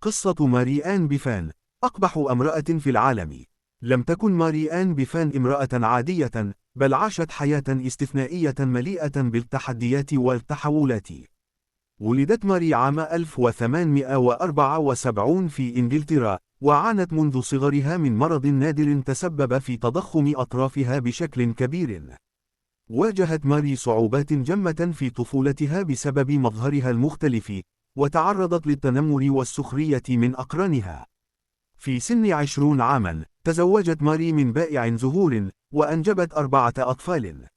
قصة ماري آن بيفان، أقبح امرأة في العالم. لم تكن ماري آن بيفان امرأة عادية، بل عاشت حياة استثنائية مليئة بالتحديات والتحولات. ولدت ماري عام 1874 في إنجلترا، وعانت منذ صغرها من مرض نادر تسبب في تضخم أطرافها بشكل كبير. واجهت ماري صعوبات جمة في طفولتها بسبب مظهرها المختلف، وتعرضت للتنمر والسخرية من أقرانها. في سن 20 عاما، تزوجت ماري من بائع زهور، وأنجبت 4 أطفال.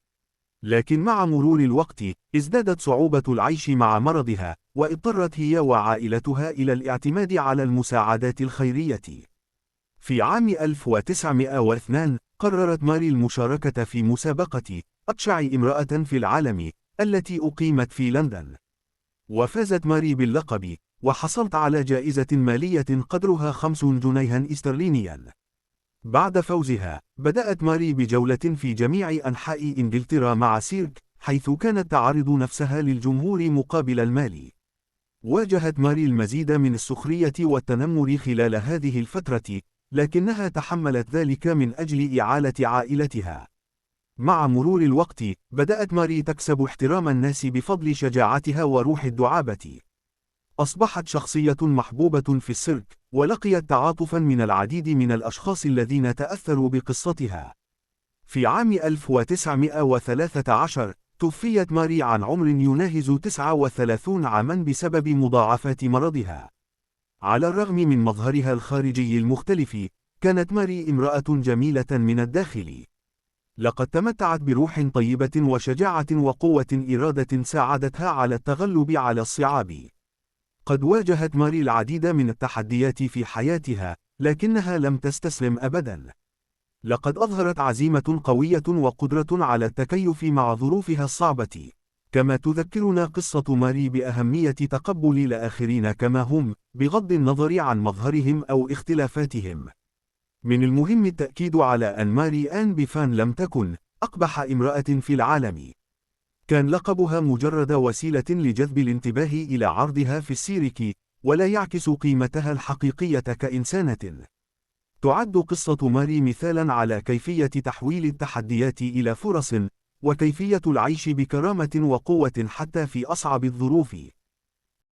لكن مع مرور الوقت، ازدادت صعوبة العيش مع مرضها، واضطرت هي وعائلتها إلى الاعتماد على المساعدات الخيرية. في عام 1902، قررت ماري المشاركة في مسابقة أبشع امرأة في العالم، التي أقيمت في لندن. وفازت ماري باللقب، وحصلت على جائزة مالية قدرها 5 جنيها استرلينيا. بعد فوزها، بدأت ماري بجولة في جميع أنحاء إنجلترا مع سيرك، حيث كانت تعرض نفسها للجمهور مقابل المال. واجهت ماري المزيد من السخرية والتنمر خلال هذه الفترة، لكنها تحملت ذلك من أجل إعالة عائلتها. مع مرور الوقت، بدأت ماري تكسب احترام الناس بفضل شجاعتها وروح الدعابة. أصبحت شخصية محبوبة في السيرك، ولقيت تعاطفا من العديد من الأشخاص الذين تأثروا بقصتها. في عام 1913، توفيت ماري عن عمر يناهز 39 عاما بسبب مضاعفات مرضها. على الرغم من مظهرها الخارجي المختلف، كانت ماري امرأة جميلة من الداخل. لقد تمتعت بروح طيبة وشجاعة وقوة إرادة ساعدتها على التغلب على الصعاب. قد واجهت ماري العديد من التحديات في حياتها، لكنها لم تستسلم أبدا. لقد أظهرت عزيمة قوية وقدرة على التكيف مع ظروفها الصعبة. كما تذكرنا قصة ماري بأهمية تقبل الآخرين كما هم، بغض النظر عن مظهرهم أو اختلافاتهم. من المهم التأكيد على أن ماري آن بيفان لم تكن أقبح امرأة في العالم. كان لقبها مجرد وسيلة لجذب الانتباه إلى عرضها في السيرك، ولا يعكس قيمتها الحقيقية كإنسانة. تعد قصة ماري مثالا على كيفية تحويل التحديات إلى فرص، وكيفية العيش بكرامة وقوة حتى في أصعب الظروف.